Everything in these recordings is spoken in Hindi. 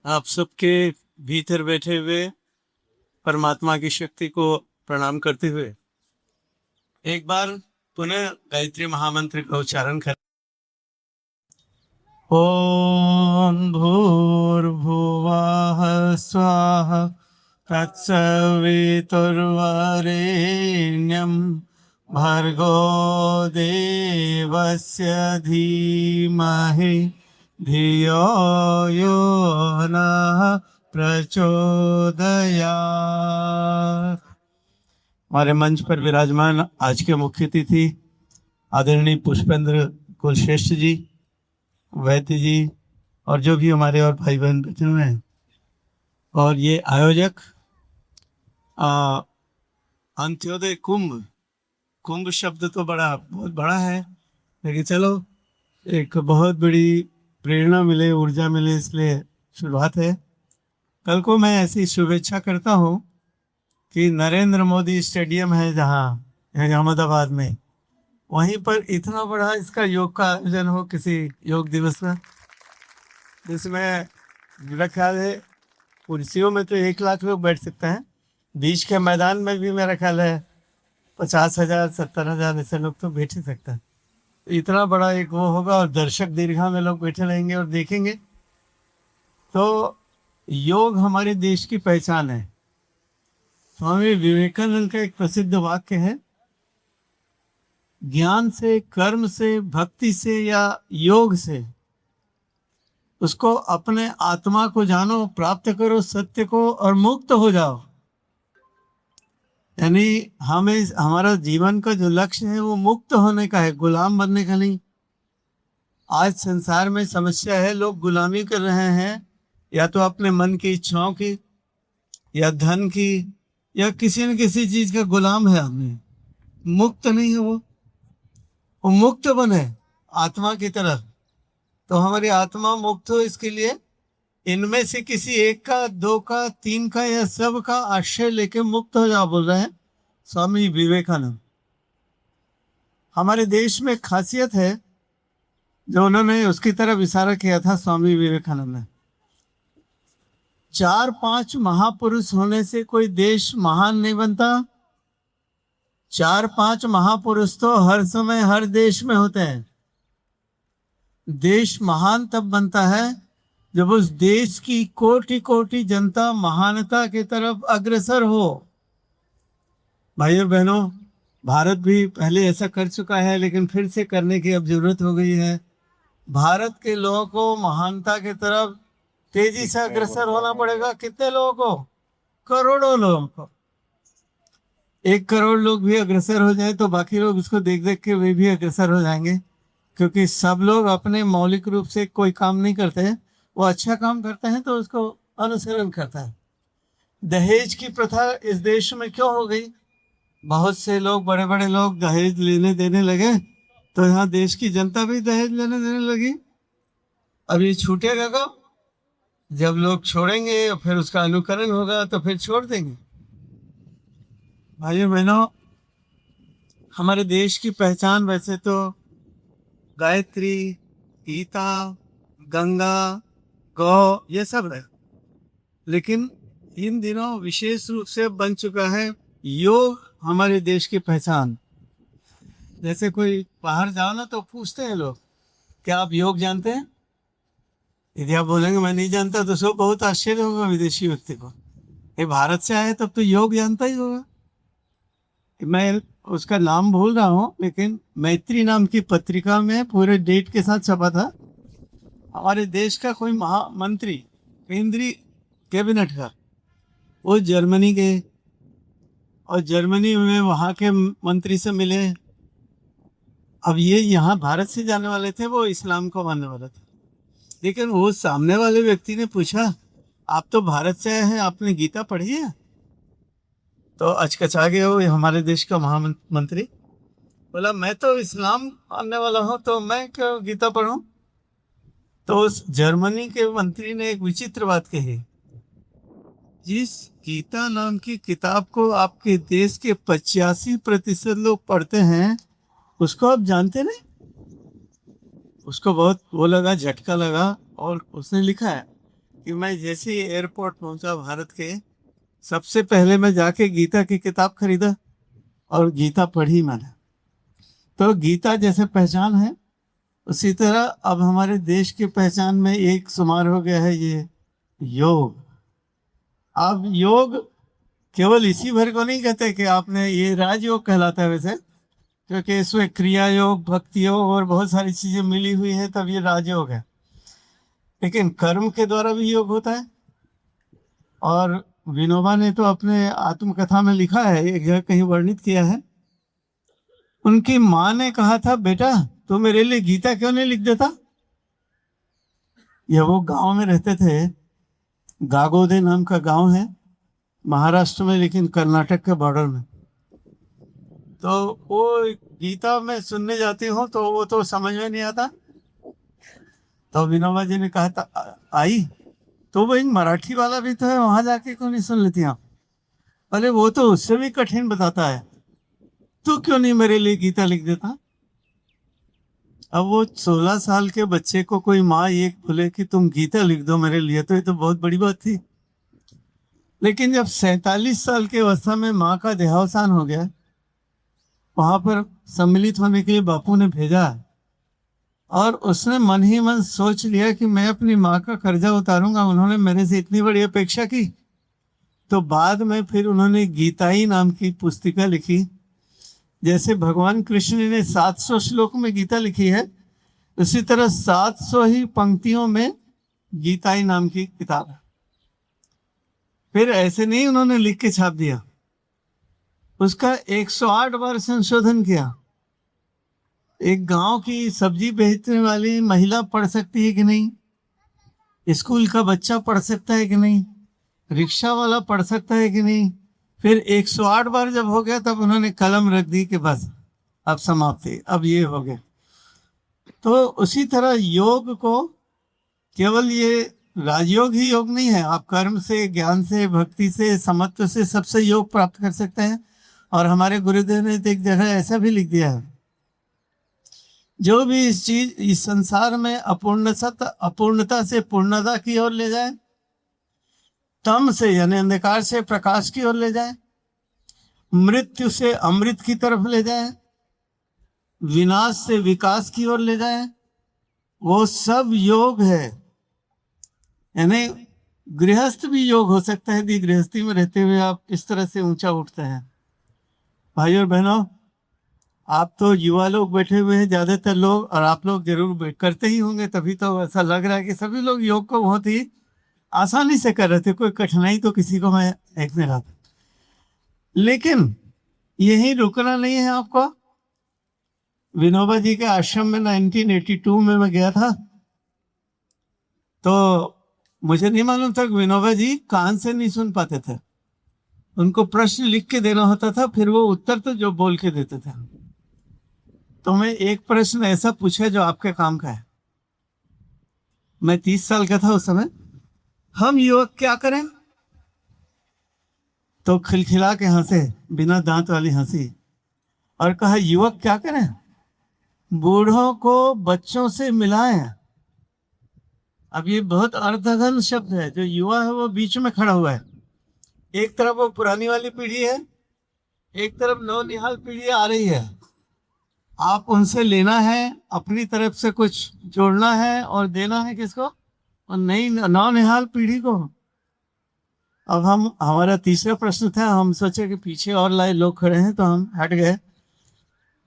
आप सबके भीतर बैठे हुए परमात्मा की शक्ति को प्रणाम करते हुए एक बार पुनः गायत्री महामंत्र का उच्चारण कर। ओम भूर्भुवः स्वाहा तत्सवितुर्वरेण्यं भर्गो देवस्य धीमहि धियो यो नः प्रचोदयात्। हमारे मंच पर विराजमान आज के मुख्य अतिथि आदरणीय पुष्पेंद्र कुलश्रेष्ठ जी, वैद्य जी और जो भी हमारे और भाई बहन बैठे हुए हैं, और ये आयोजक अंत्योदय कुंभ। कुंभ शब्द तो बहुत बड़ा है, लेकिन चलो एक बहुत बड़ी प्रेरणा मिले, ऊर्जा मिले, इसलिए शुरुआत है। कल को मैं ऐसी शुभेच्छा करता हूँ कि नरेंद्र मोदी स्टेडियम है जहाँ अहमदाबाद में, वहीं पर इतना बड़ा इसका योग का आयोजन हो किसी योग दिवस में, जिसमें मेरा ख्याल है कुर्सियों में तो 1 लाख लोग बैठ सकते हैं, बीच के मैदान में भी मेरा ख्याल है 50,000 70,000 ऐसे लोग तो बैठ ही सकते हैं। इतना बड़ा एक वो होगा और दर्शक दीर्घा में लोग बैठे रहेंगे और देखेंगे। तो योग हमारे देश की पहचान है। स्वामी विवेकानंद का एक प्रसिद्ध वाक्य है, ज्ञान से, कर्म से, भक्ति से या योग से उसको अपने आत्मा को जानो, प्राप्त करो सत्य को और मुक्त हो जाओ। यानी हमें हमारा जीवन का जो लक्ष्य है वो मुक्त होने का है, गुलाम बनने का नहीं। आज संसार में समस्या है, लोग गुलामी कर रहे हैं, या तो अपने मन की इच्छाओं की या धन की या किसी न किसी चीज का गुलाम है आदमी, मुक्त नहीं है वो मुक्त बने आत्मा की तरफ। तो हमारी आत्मा मुक्त हो, इसके लिए इनमें से किसी एक का, 2 का, 3 का या सब का आश्रय लेके मुक्त हो जाओ, बोल रहे हैं स्वामी विवेकानंद। हमारे देश में खासियत है जो उन्होंने उसकी तरफ इशारा किया था स्वामी विवेकानंद ने। 4-5 महापुरुष होने से कोई देश महान नहीं बनता। 4-5 महापुरुष तो हर समय हर देश में होते हैं। देश महान तब बनता है जब उस देश की कोटि कोटि जनता महानता की तरफ अग्रसर हो। भाइयों बहनों, भारत भी पहले ऐसा कर चुका है, लेकिन फिर से करने की अब जरूरत हो गई है। भारत के लोगों को महानता की तरफ तेजी से अग्रसर होना पड़ेगा। कितने लोगों को? करोड़ों लोगों को। 1 करोड़ लोग भी अग्रसर हो जाए तो बाकी लोग उसको देख देख के वे भी अग्रसर हो जाएंगे, क्योंकि सब लोग अपने मौलिक रूप से कोई काम नहीं करते हैं। वो अच्छा काम करते हैं तो उसको अनुसरण करता है। दहेज की प्रथा इस देश में क्यों हो गई? बहुत से लोग, बड़े बड़े लोग दहेज लेने देने लगे, तो यहाँ देश की जनता भी दहेज लेने देने लगी। अब ये छूटेगा कब? जब लोग छोड़ेंगे और फिर उसका अनुकरण होगा तो फिर छोड़ देंगे। भाइयों बहनों, हमारे देश की पहचान वैसे तो गायत्री, गीता, गंगा, गौ, ये सब है, लेकिन इन दिनों विशेष रूप से बन चुका है योग हमारे देश की पहचान। जैसे कोई बाहर जाओ ना तो पूछते हैं लोग, क्या आप योग जानते हैं? यदि आप बोलेंगे मैं नहीं जानता तो सब बहुत आश्चर्य होगा विदेशी व्यक्ति को। ये भारत से आए तब तो योग जानता ही होगा। मैं उसका नाम भूल रहा हूँ, लेकिन मैत्री नाम की पत्रिका में पूरे डेट के साथ छपा था। हमारे देश का कोई महामंत्री, केंद्रीय कैबिनेट का, वो जर्मनी गए और जर्मनी में वहाँ के मंत्री से मिले। अब ये यहाँ भारत से जाने वाले थे, वो इस्लाम को मानने वाला था, लेकिन वो सामने वाले व्यक्ति ने पूछा, आप तो भारत से आए हैं, आपने गीता पढ़ी है? तो अचकचा गया वो हमारे देश का महामंत्री, बोला मैं तो इस्लाम मानने वाला हूँ, तो मैं क्यों गीता पढ़ूं? तो उस जर्मनी के मंत्री ने एक विचित्र बात कही, जिस गीता नाम की किताब को आपके देश के 85% लोग पढ़ते हैं, उसको आप जानते नहीं? उसको बहुत वो लगा, झटका लगा, और उसने लिखा है कि मैं जैसे ही एयरपोर्ट पहुंचा भारत के, सबसे पहले मैं जाके गीता की किताब खरीदा और गीता पढ़ी मैंने। तो गीता जैसे पहचान है, उसी तरह अब हमारे देश की पहचान में एक शुमार हो गया है ये योग। अब योग केवल इसी भर को नहीं कहते कि आपने, ये राजयोग कहलाता है वैसे, क्योंकि इसमें क्रिया योग, भक्ति योग और बहुत सारी चीजें मिली हुई है, तब ये राजयोग है। लेकिन कर्म के द्वारा भी योग होता है। और विनोबा ने तो अपने आत्मकथा में लिखा है, एक जगह कहीं वर्णित किया है, उनकी माँ ने कहा था, बेटा तू मेरे लिए गीता क्यों नहीं लिख देता। यह वो गांव में रहते थे, गागोदे नाम का गांव है महाराष्ट्र में, लेकिन कर्नाटक के बॉर्डर में। तो वो गीता में सुनने जाती हूँ तो वो तो समझ में नहीं आता। तो विनोबा जी ने कहा था, आई तो वो एक मराठी वाला भी तो है, वहां जाके क्यों नहीं सुन लेती आप। अरे वो तो उससे भी कठिन बताता है, तू क्यों नहीं मेरे लिए गीता लिख देता। अब वो 16 साल के बच्चे को कोई माँ ये बोले कि तुम गीता लिख दो मेरे लिए, तो ये तो बहुत बड़ी बात थी। लेकिन जब 47 साल की अवस्था में माँ का देहावसान हो गया, वहां पर सम्मिलित होने के लिए बापू ने भेजा, और उसने मन ही मन सोच लिया कि मैं अपनी माँ का कर्जा उतारूंगा, उन्होंने मेरे से इतनी बड़ी अपेक्षा की। तो बाद में फिर उन्होंने गीताई नाम की पुस्तिका लिखी। जैसे भगवान कृष्ण ने 700 श्लोक में गीता लिखी है, उसी तरह 700 ही पंक्तियों में गीताई नाम की किताब है। फिर ऐसे नहीं उन्होंने लिख के छाप दिया, उसका 108 बार संशोधन किया। एक गांव की सब्जी बेचने वाली महिला पढ़ सकती है कि नहीं, स्कूल का बच्चा पढ़ सकता है कि नहीं, रिक्शा वाला पढ़ सकता है कि नहीं। फिर 108 बार जब हो गया, तब उन्होंने कलम रख दी कि बस अब समाप्ति, अब ये हो गया। तो उसी तरह योग को केवल ये राजयोग ही योग नहीं है, आप कर्म से, ज्ञान से, भक्ति से, समत्व से, सबसे योग प्राप्त कर सकते हैं। और हमारे गुरुदेव ने तो एक जगह ऐसा भी लिख दिया है, जो भी इस संसार में अपूर्णता से पूर्णता की ओर ले जाए, तम से यानी अंधकार से प्रकाश की ओर ले जाए, मृत्यु से अमृत की तरफ ले जाए, विनाश से विकास की ओर ले जाए, वो सब योग है। यानी गृहस्थ भी योग हो सकता है यदि गृहस्थी में रहते हुए आप इस तरह से ऊंचा उठते हैं। भाइयों और बहनों, आप तो युवा लोग बैठे हुए हैं ज्यादातर लोग, और आप लोग जरूर करते ही होंगे, तभी तो ऐसा लग रहा है कि सभी लोग योग को बहुत ही आसानी से कर रहे थे, कोई कठिनाई तो किसी को मैं देख नहीं रहा था। लेकिन यही रुकना नहीं है आपको। विनोबा जी के आश्रम में 1982 में मैं गया था, तो मुझे नहीं मालूम था कि विनोबा जी कान से नहीं सुन पाते थे, उनको प्रश्न लिख के देना होता था, फिर वो उत्तर तो जो बोल के देते थे। तो मैं एक प्रश्न ऐसा पूछा जो आपके काम का है। मैं 30 साल का था उस समय। हम युवक क्या करें? तो खिलखिला के हंसे, बिना दांत वाली हंसी, और कहा युवक क्या करें? बूढ़ों को बच्चों से मिलाएं। अब ये बहुत अर्थगन शब्द है। जो युवा है वो बीच में खड़ा हुआ है, एक तरफ वो पुरानी वाली पीढ़ी है, एक तरफ नवनिहाल पीढ़ी आ रही है। आप उनसे लेना है, अपनी तरफ से कुछ जोड़ना है और देना है किसको? और नई नवनिहाल पीढ़ी को। अब हमारा तीसरा प्रश्न था, हम सोचे कि पीछे और लाए लोग खड़े हैं तो हम हट गए।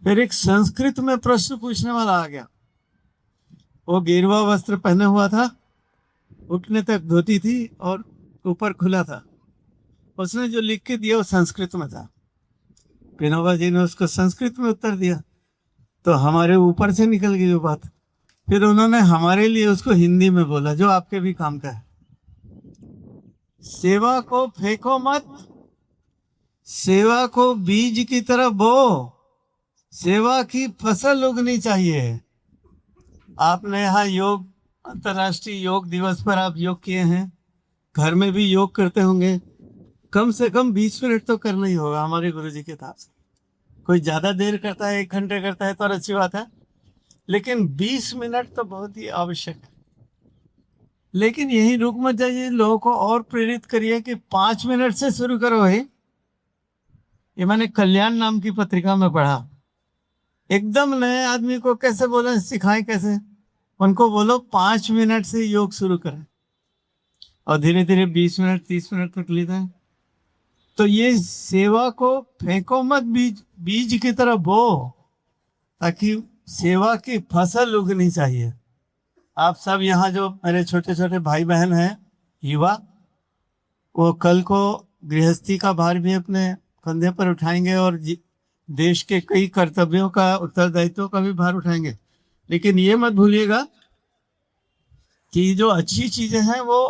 फिर एक संस्कृत में प्रश्न पूछने वाला आ गया, वो गेरुआ वस्त्र पहने हुआ था, घुटने तक धोती थी और ऊपर खुला था। उसने जो लिख के दिया वो संस्कृत में था। विनोबा जी ने उसको संस्कृत में उत्तर दिया, तो हमारे ऊपर से निकल गई वो बात। फिर उन्होंने हमारे लिए उसको हिंदी में बोला, जो आपके भी काम का है। सेवा को फेंको मत, सेवा को बीज की तरह बो, सेवा की फसल उगनी चाहिए। आपने यहाँ योग, अंतर्राष्ट्रीय योग दिवस पर आप योग किए हैं, घर में भी योग करते होंगे, कम से कम 20 मिनट तो करना ही होगा हमारे गुरुजी के हिसाब से। कोई ज्यादा देर करता है, 1 घंटे करता है तो और अच्छी बात है, लेकिन 20 मिनट तो बहुत ही आवश्यक है। लेकिन यही रुक मत जाइए, लोगों को और प्रेरित करिए कि 5 मिनट से शुरू करो भाई। ये मैंने कल्याण नाम की पत्रिका में पढ़ा। एकदम नए आदमी को कैसे बोले, सिखाएं कैसे, उनको बोलो 5 मिनट से योग शुरू करें और धीरे धीरे 20 मिनट 30 मिनट तक ले जाएं। तो ये सेवा को फेंको मत, बीज बीज की तरह बो, ताकि सेवा की फसल उगनी चाहिए। आप सब यहाँ जो मेरे छोटे छोटे भाई बहन हैं युवा, वो कल को गृहस्थी का भार भी अपने कंधे पर उठाएंगे और देश के कई कर्तव्यों का, उत्तरदायित्व का भी भार उठाएंगे। लेकिन ये मत भूलिएगा कि जो अच्छी चीजें हैं वो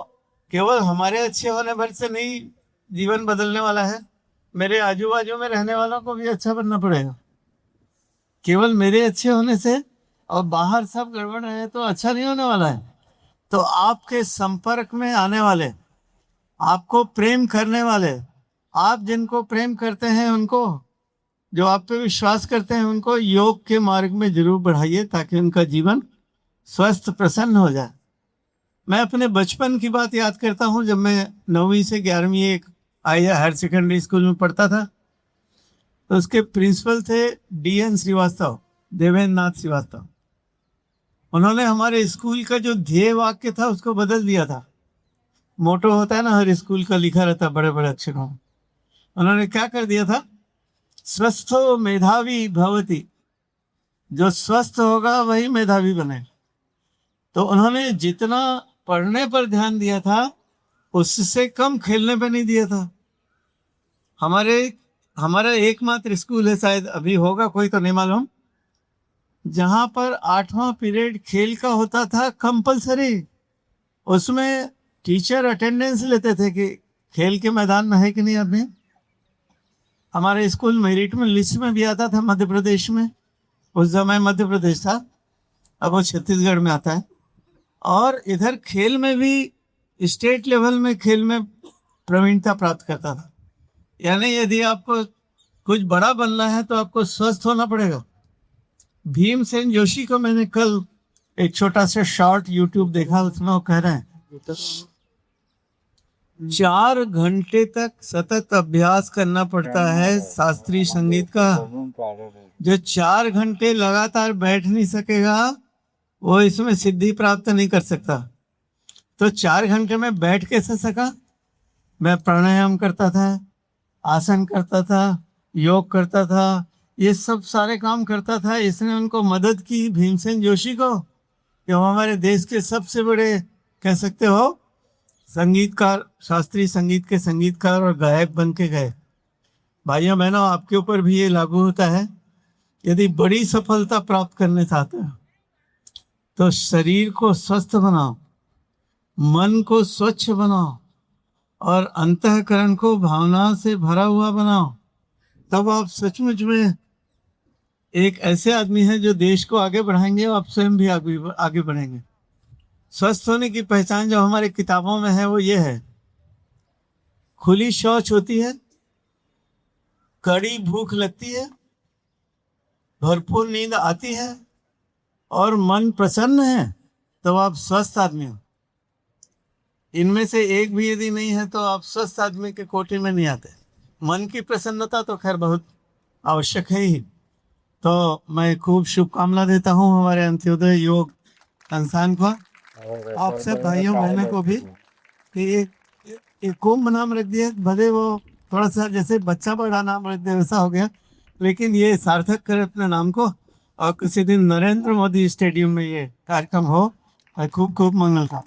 केवल हमारे अच्छे होने भर से नहीं जीवन बदलने वाला है, मेरे आजू बाजू में रहने वालों को भी अच्छा बनना पड़ेगा। केवल मेरे अच्छे होने से और बाहर सब गड़बड़ रहे तो अच्छा नहीं होने वाला है। तो आपके संपर्क में आने वाले, आपको प्रेम करने वाले, आप जिनको प्रेम करते हैं उनको, जो आप पे विश्वास करते हैं उनको योग के मार्ग में जरूर बढ़ाइए, ताकि उनका जीवन स्वस्थ प्रसन्न हो जाए। मैं अपने बचपन की बात याद करता हूँ। जब मैं 9वीं से 11वीं एक हायर सेकेंडरी स्कूल में पढ़ता था, तो उसके प्रिंसिपल थे DN श्रीवास्तव, देवेंद्र नाथ श्रीवास्तव। उन्होंने हमारे स्कूल का जो ध्येय वाक्य था उसको बदल दिया था। मोटो होता है ना हर स्कूल का, लिखा रहता है बड़े बड़े अक्षरों में। उन्होंने क्या कर दिया था, स्वस्थो मेधावी भवति, जो स्वस्थ होगा वही मेधावी बने। तो उन्होंने जितना पढ़ने पर ध्यान दिया था उससे कम खेलने पर नहीं दिया था। हमारा एकमात्र स्कूल है, शायद अभी होगा कोई तो नहीं मालूम, जहाँ पर 8वां पीरियड खेल का होता था कंपलसरी। उसमें टीचर अटेंडेंस लेते थे कि खेल के मैदान में है कि नहीं आदमी। हमारे स्कूल मेरिट में लिस्ट में भी आता था मध्य प्रदेश में, उस समय मध्य प्रदेश था, अब वो छत्तीसगढ़ में आता है। और इधर खेल में भी स्टेट लेवल में खेल में प्रवीणता प्राप्त करता था। यानी यदि आपको कुछ बड़ा बनना है तो आपको स्वस्थ होना पड़ेगा। भीमसेन जोशी को मैंने कल एक छोटा सा शॉर्ट यूट्यूब देखा, उसमें वो कह रहे हैं 4 घंटे तक सतत अभ्यास करना पड़ता है शास्त्रीय संगीत का। जो 4 घंटे लगातार बैठ नहीं सकेगा वो इसमें सिद्धि प्राप्त नहीं कर सकता। तो 4 घंटे में बैठ कैसे सका? मैं प्राणायाम करता था, आसन करता था, योग करता था, ये सब सारे काम करता था। इसने उनको मदद की, भीमसेन जोशी को, कि वो हमारे देश के सबसे बड़े कह सकते हो संगीतकार, शास्त्रीय संगीत के संगीतकार और गायक बन के गए। भाइयों बहनों, आपके ऊपर भी ये लागू होता है। यदि बड़ी सफलता प्राप्त करने चाहते हो तो शरीर को स्वस्थ बनाओ, मन को स्वच्छ बनाओ और अंतःकरण को भावना से भरा हुआ बनाओ। तब आप सचमुच में एक ऐसे आदमी हैं जो देश को आगे बढ़ाएंगे और आप स्वयं भी आगे बढ़ेंगे। स्वस्थ होने की पहचान जो हमारे किताबों में है वो ये है, खुली शौच होती है, कड़ी भूख लगती है, भरपूर नींद आती है और मन प्रसन्न है, तो आप स्वस्थ आदमी हो। इनमें से एक भी यदि नहीं है तो आप स्वस्थ आदमी के कोटि में नहीं आते। मन की प्रसन्नता तो खैर बहुत आवश्यक है ही। तो मैं खूब शुभकामना देता हूँ हमारे अंत्योदय योग संस्थान को, आप सब भाइयों बहनों को भी, कि एक कुंभ नाम रख दिया, भले वो थोड़ा सा जैसे बच्चा बड़ा नाम रख दिया वैसा हो गया, लेकिन ये सार्थक करे अपने नाम को। और किसी दिन नरेंद्र मोदी स्टेडियम में ये कार्यक्रम हो, खूब खूब मंगल का।